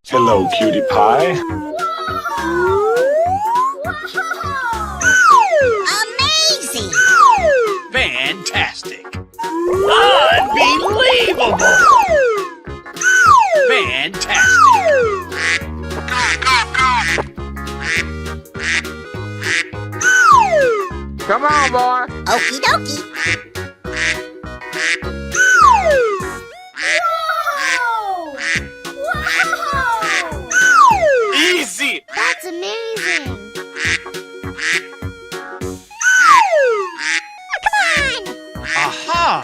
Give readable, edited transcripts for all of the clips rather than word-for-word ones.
Hello, cutie pie. Amazing! Fantastic! Unbelievable! Fantastic! Come on, boy. Okie dokie. Easy! That's amazing! Come on! Aha!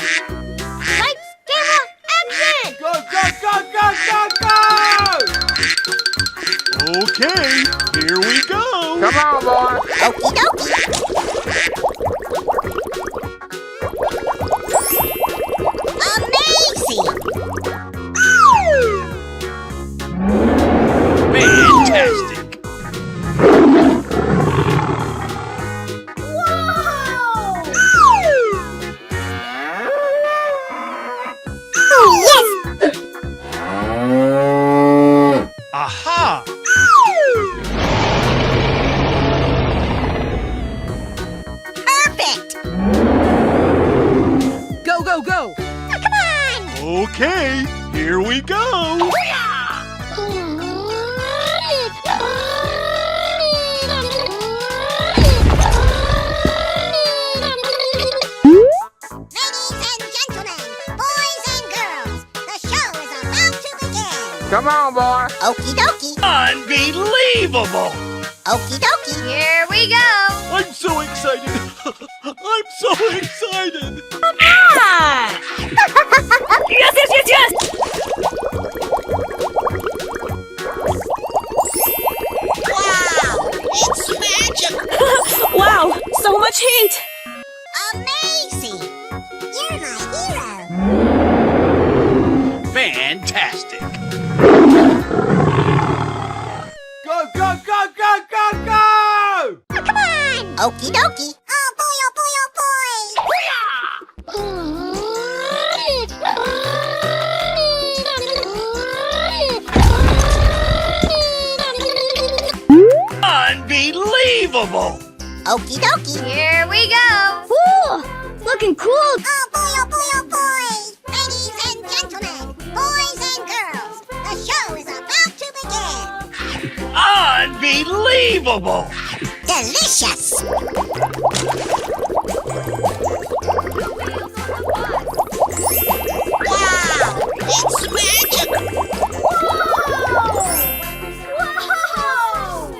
Lights, camera, action! Go, go, go, go, go! Okay, here we go! Come on, boy. Okie dokie. Amazing! Fantastic! Oh, yes! Aha! Perfect! Go, go, go! Come on! Okay, here we go! Ladies and gentlemen, boys and girls, the show is about to begin. Come on, boy. Okie dokie. Unbelievable! Okie dokie. Here we go. I'm so excited! I'm so excited! Yes, yes, yes, yes! Wow, it's magic. Wow, so much heat! Amazing. You're my hero. Fantastic! Go, go, go, go, go, go! Come on. Okie dokie. Oh boy, oh boy, oh Unbelievable! Okie dokie. Here we go. Woo! Looking cool! Oh boy, oh boy, oh boy. Ladies and gentlemen, boys and girls, the show is about to begin. Unbelievable! Delicious. Wow, it's magic. Whoa!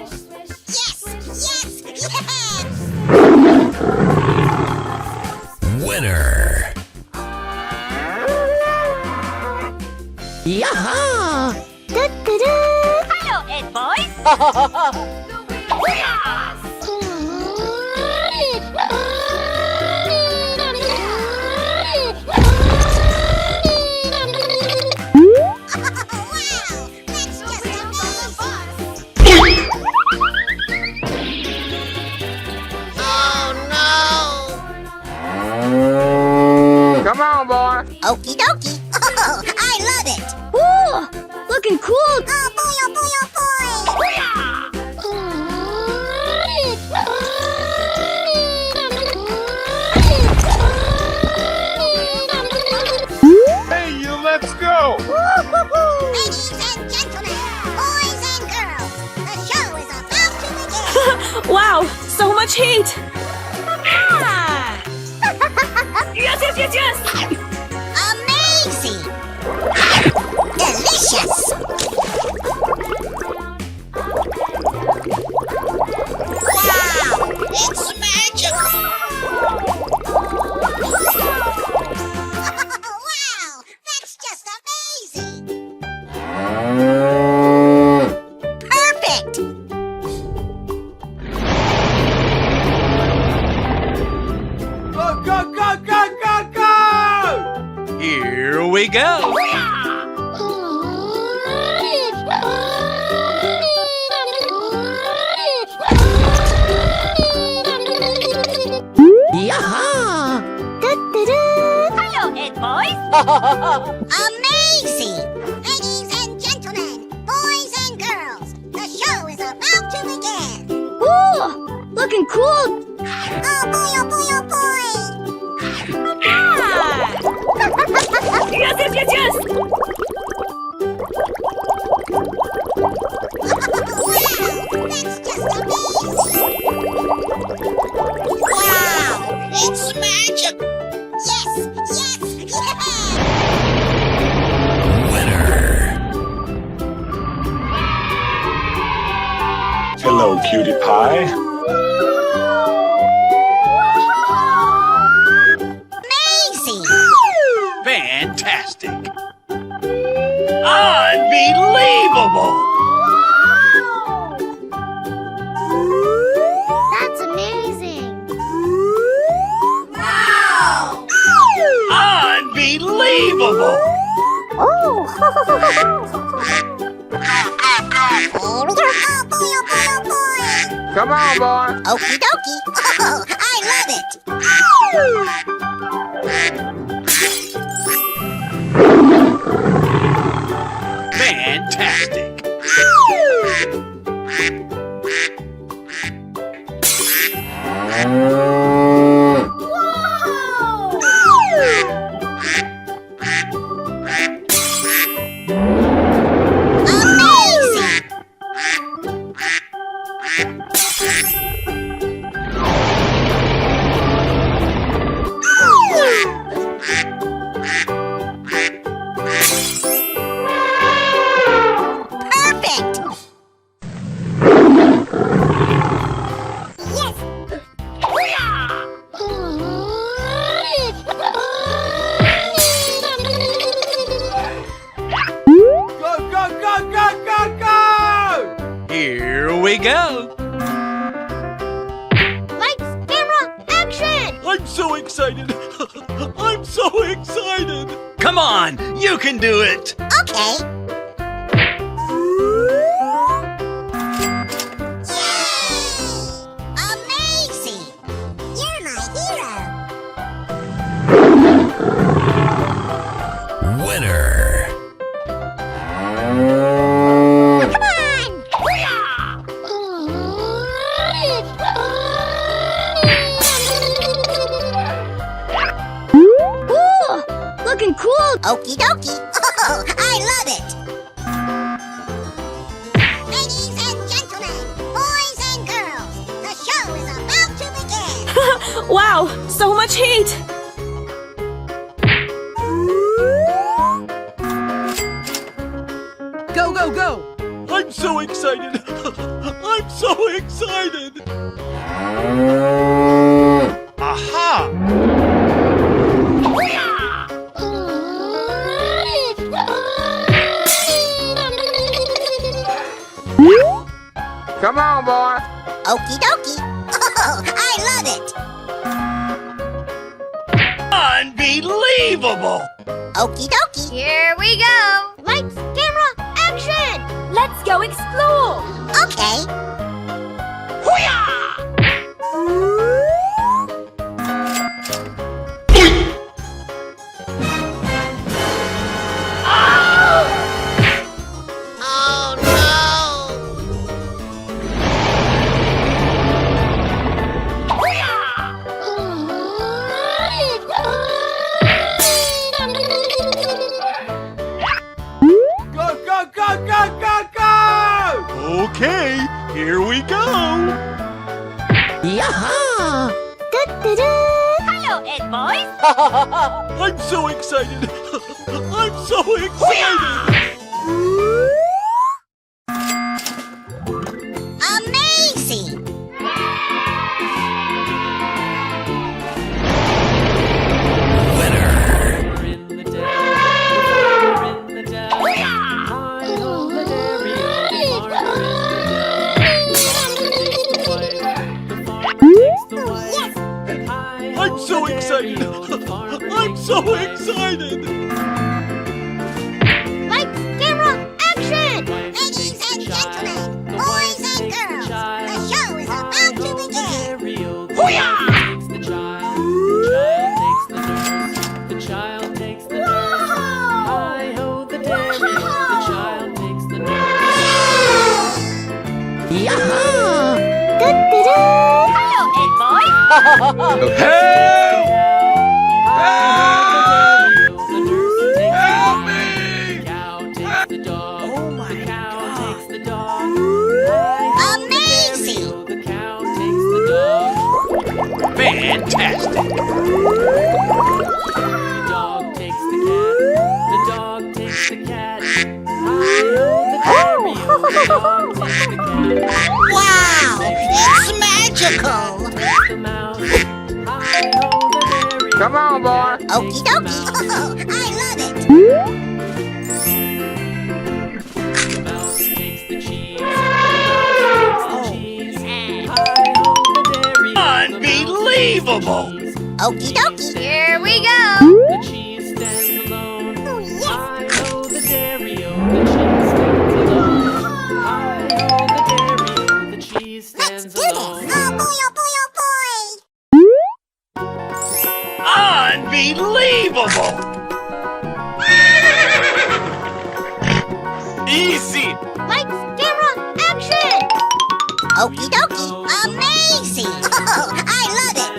Yes, yes, yes. Winner. Yaha! Hello, Ed boys. Wow, that's just amazing. Oh Come on, boy. no! Okie dokie. Oh, I love it. Woo! Looking cool! Oh boy, oh boy, oh boy. Hey, you, let's go. Ladies and gentlemen, boys and girls, the show is about to begin. Wow, so much heat! Yes, yes, yes, yes! Amazing! Delicious! Wow! It's magic! Wow! That's just amazing! Perfect! Go, go, go, go, go, go! Here we go! Yaha! Hello, Ed boys! Amazing! Ladies and gentlemen, boys Looking cool! Oh boy, oh boy, oh boy! Yes, yes, yes, yes! Wow, that's just amazing! Wow, it's magic! Yes, yes, yeah! Winner. Hello, cutie pie. Amazing! Fantastic. Unbelievable. That's amazing! Wow! Unbelievable. Oh! Here we go! Oh boy, oh boy, oh boy! Come on, boy. Okie dokie! Oh, I love it! Fantastic. Amazing! Perfect! Yes! Go, go, go, go, go, go! Here we go. Lights, camera, action! I'm so excited. I'm so excited. Come on, you can do it. Okay. Yay! Amazing! You're my hero! Winner. Come on! Ooh, looking cool! Okie dokie! Oh, I love it! Ladies and gentlemen, boys and girls, the show is about to begin! Wow, so much heat! Go, go, go! I'm so excited. I'm so excited. Aha! Come on, boy. Okie dokie! Oh, I love it! Unbelievable. Okie dokie! Here we go! Lights, camera, action! Let's go explore! Okay. Oh Go, go, go, go, go, go! Okay, here we go. Yaha! Hello, Ed boys! I'm so excited. I'm so excited. Amazing! Winner. I'm so excited. I'm so excited. Lights, camera, action! Ladies and gentlemen, boys and girls, the show is about to begin! Yaha! Da-da-da! Help! The nurse takes Help the me! cow takes the dog. Oh my The cow God. takes the dog. Amazing! The cow takes the dog. Fantastic! The dog takes the cat. The dog takes the cat. Hi-ho, the dairy-o. The dog takes the cat. Wow! It's magical! The mouse. Hi-ho, the dairy-o. Come on, boy. Okie dokie! Oh, I love it! The mouse takes the cheese. The mouse takes the cheese. Hi-ho, the dairy-o. Unbelievable! Okie dokie! Here we go. The cheese stands alone. Oh, yes! Hi-ho, the dairy-o. The cheese stands alone. Hi-ho, the dairy-o. The cheese Let's stands do this! alone. Oh boy, oh boy, oh boy! Unbelievable! Easy! Lights, camera, action! Okie dokie! Amazing! Oh, I love it!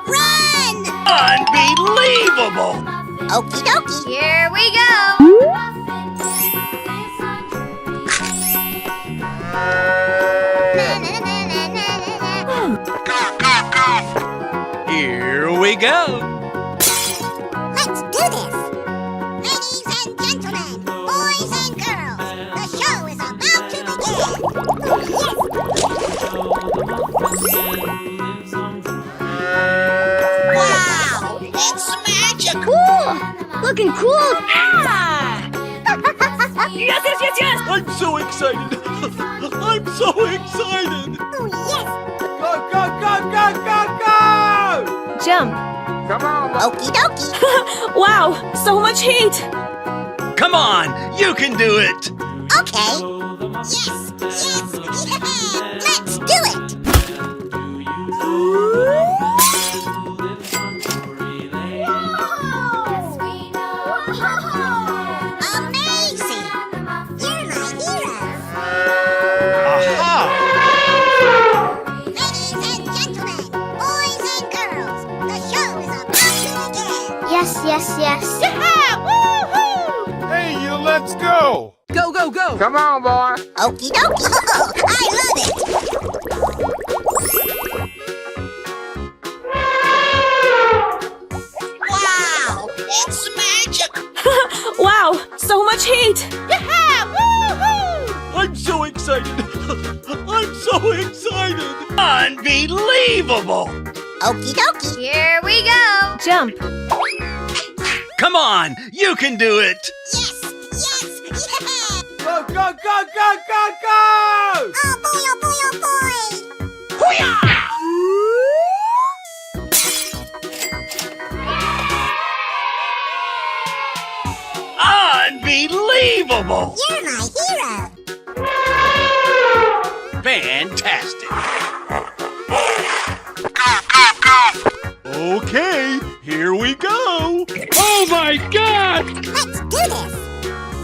Run! Unbelievable! Okie dokie! Here we go. Na, na, na, na, na, na. Here we go! Let's do this! Ladies and gentlemen, boys and girls, the show is about to begin! Wow! It's magic! Looking cool. Yes, yes, yes, yes. I'm so excited! I'm so excited! Oh, yes! Go, go, go, go, go, go! Jump. Come on, boy. Okie dokie! Wow, so much heat. Come on, you can do it! Okay! Yes! Yes! Yeah! Let's do it! Amazing! You're my hero! Aha! Ladies and gentlemen, boys and girls, the show is about to begin! Yes, yes, yes. Hey, you, let's go! Go, go, go. Come on, boy. Okie dokie! Oh, I love it! Wow! It's magic! Wow, so much heat. I'm so excited! I'm so excited! Unbelievable! Okie dokie! Here we go. Jump. Come on, you can do it! Yes! Yes! Yeah! Go, go, go, go, go, go! Oh boy, oh boy, oh boy! Unbelievable! You're my hero! Fantastic! Okay, here we go! Oh my god! Let's do this!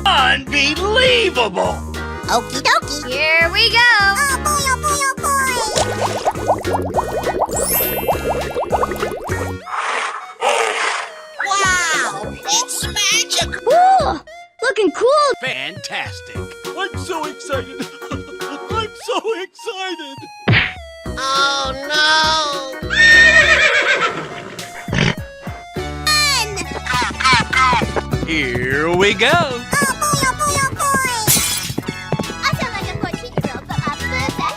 Unbelievable! Okie dokie! Here we go. Oh boy, oh boy, oh boy! Wow! It's magic! Ooh, looking cool. Fantastic! I'm so excited! I'm so excited! Oh no! Run! Here we go! Oh boy, oh boy, oh boy! I sound like a poor teacher girl, but my foot's that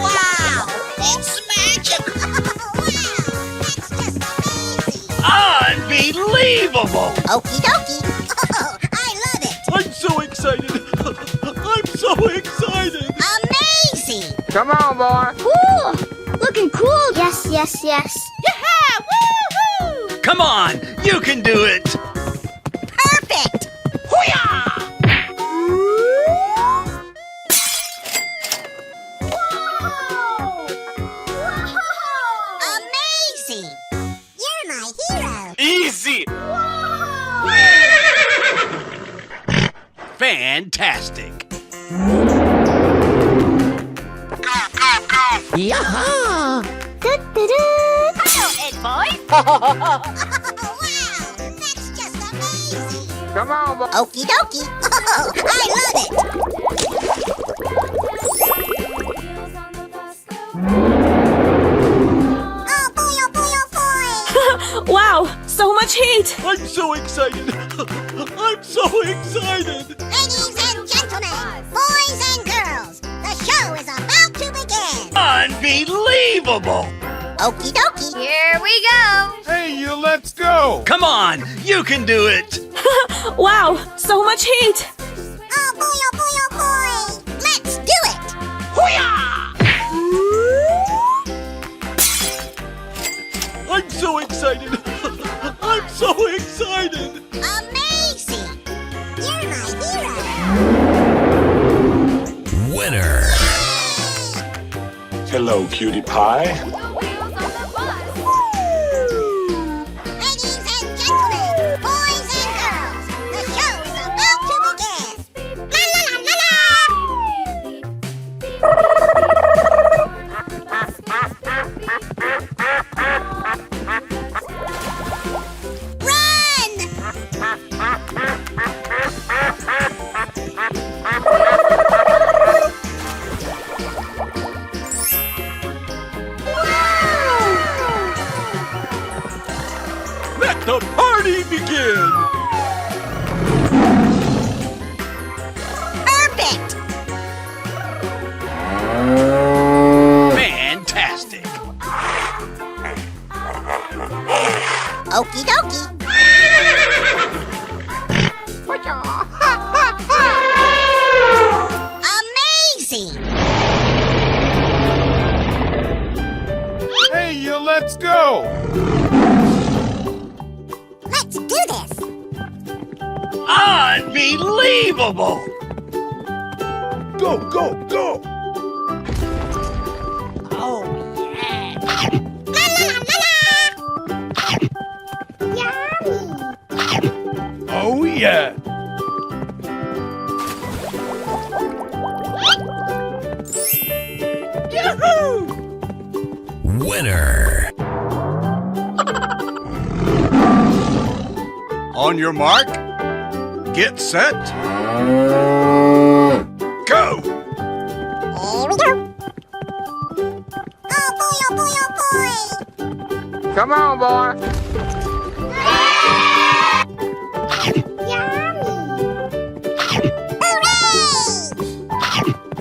Wow! It's magic! Wow! It's just amazing! Unbelievable! Okie dokie! Oh, I love it! I'm so excited! I'm so excited! Amazing! Come on, boy. Ooh, looking cool. Yes, yes, yes. Come on, you can do it! Perfect! Fantastic! Hello, Ed boy. Wow, that's just amazing. Come on, boy. Okie dokie. I love it. Oh boy, oh boy, oh boy. Wow, so much heat! I'm so excited! I'm so excited! Ladies and gentlemen, boys and girls, the show is about to begin. Unbelievable! Okie dokie. Here we go. Hey, you, let's go! Come on, you can do it! Wow, so much heat! Oh boy, oh boy, oh boy. Let's do it. I'm so excited! I'm so excited! Amazing. You're my hero. Winner. Hello, cutie pie. Ladies and gentlemen, boys and girls, the show is about to begin. La la la la la! Run! Let the party begin! Perfect. Fantastic! Okie dokie. Amazing. Hey, you, let's go! Let's do this. Unbelievable! Go, go, go! La la la la la. Yummy. Oh, yeah! Winner. On your mark, get set, go! Here we go. Oh boy, oh boy, oh boy. Come on, boy. Yummy. Hooray!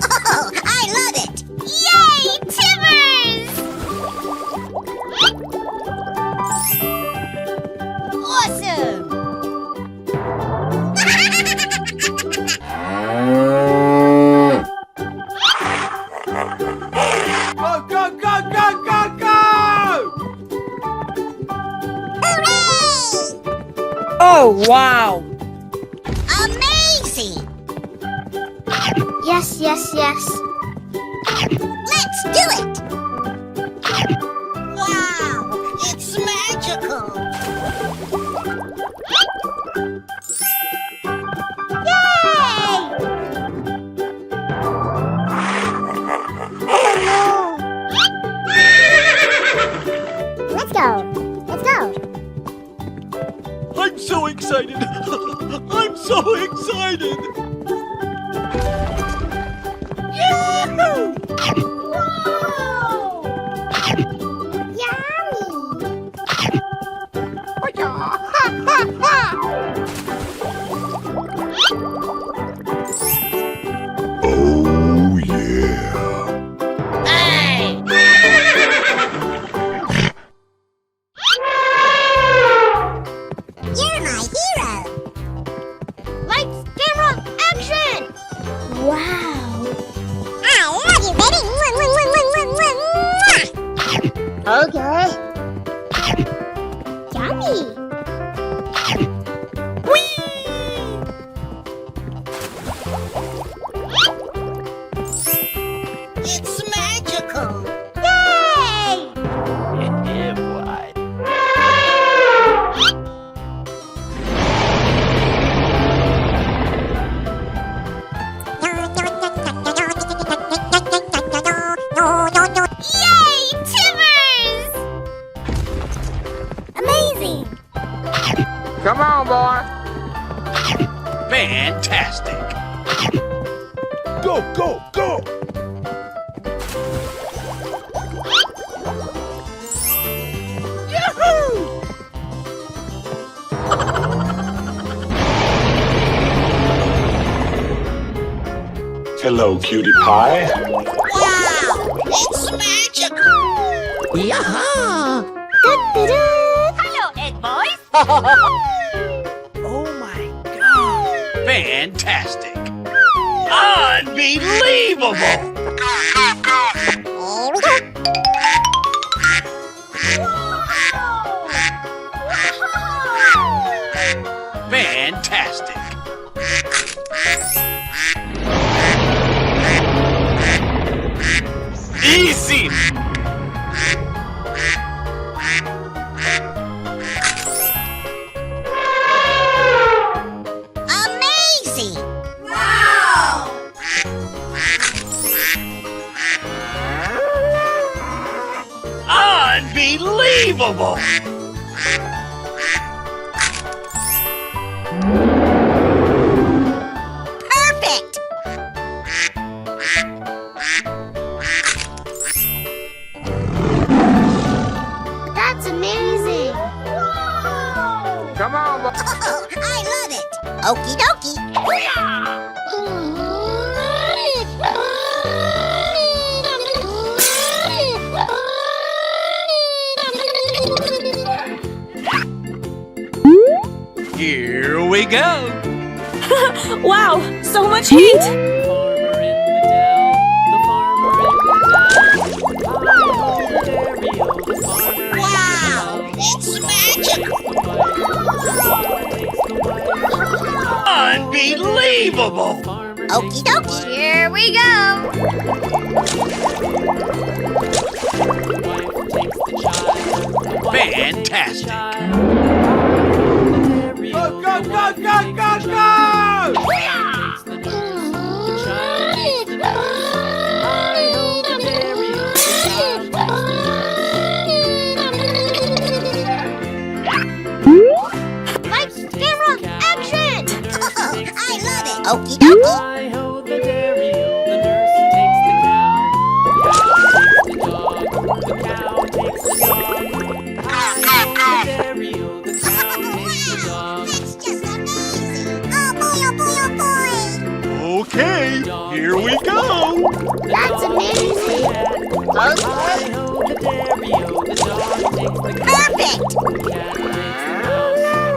Oh, I love it. Yay, Timbers! Awesome. Go, go, go, go, go, go! Hooray! Oh, wow! Amazing. Yes, yes, yes. Let's do it. Wow, it's magical. Let's go. Let's go. I'm so excited! I'm so excited! Yahoo! Oh, yeah! You're my hero. Lights, camera, action! Wow. I love you, baby. Okay. Yummy. It's magical. Yay! Fantastic! Go, go, go! Hello, cutie pie. Wow! It's magical! Hello, egg boys. Oh my god! Fantastic! Unbelievable! Fantastic! Easy! Amazing! Wow! Unbelievable! Perfect! That's amazing. Come on, Oh, I love it! Okie dokie! Here we go! Wow, so much heat! Farmer in the dell, the farmer in the dell. Hi-ho, the dairy-o, the farmer in the Wow! dell. It's magical! Unbelievable! Okie dokie! Here we go. Fantastic! go, go, go, go, go, go! Lights, camera, action. Oh, I love it! Okie dokie! Hi-ho, the dairy-o, the nurse takes the cow. The cow takes the dog. Hi-ho, the dairy-o, the cow takes the dog. That's just amazing! Oh boy, oh boy, oh boy! Okay, here we go! That's amazing. Hi-ho, the dairy-o, the dog takes the cat. Perfect!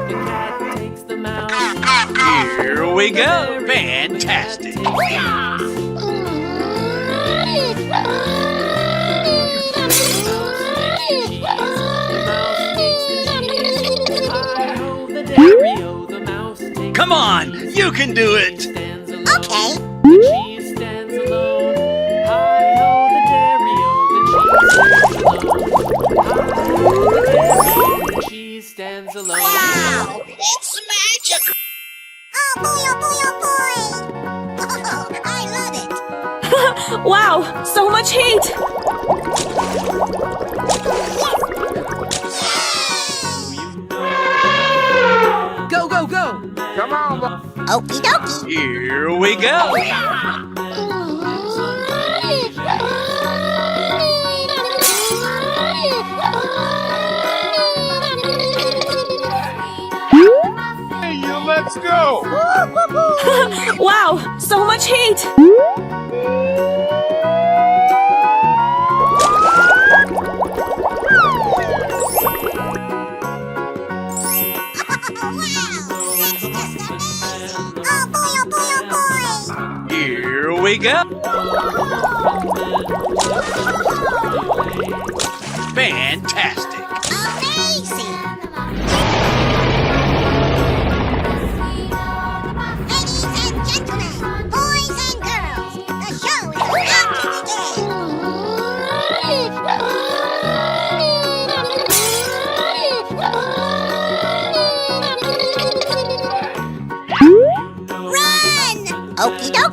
The cat takes the mouse. Here we go! Fantastic! Come on! You can do it! Okay. The cheese stands alone. Hi-ho, the dairy-o, the cheese stands alone. Wow! It's magical! Oh boy, oh boy, oh boy! Oh, I love it! Wow, so much heat! Go, go, go! Come on, Okie dokie! Here we go! Hey, you, let's go! Wow, so much heat! Here we go! Fantastic! Amazing! Ladies and gentlemen, boys and girls, the show is about to begin! Run! Okie dokie!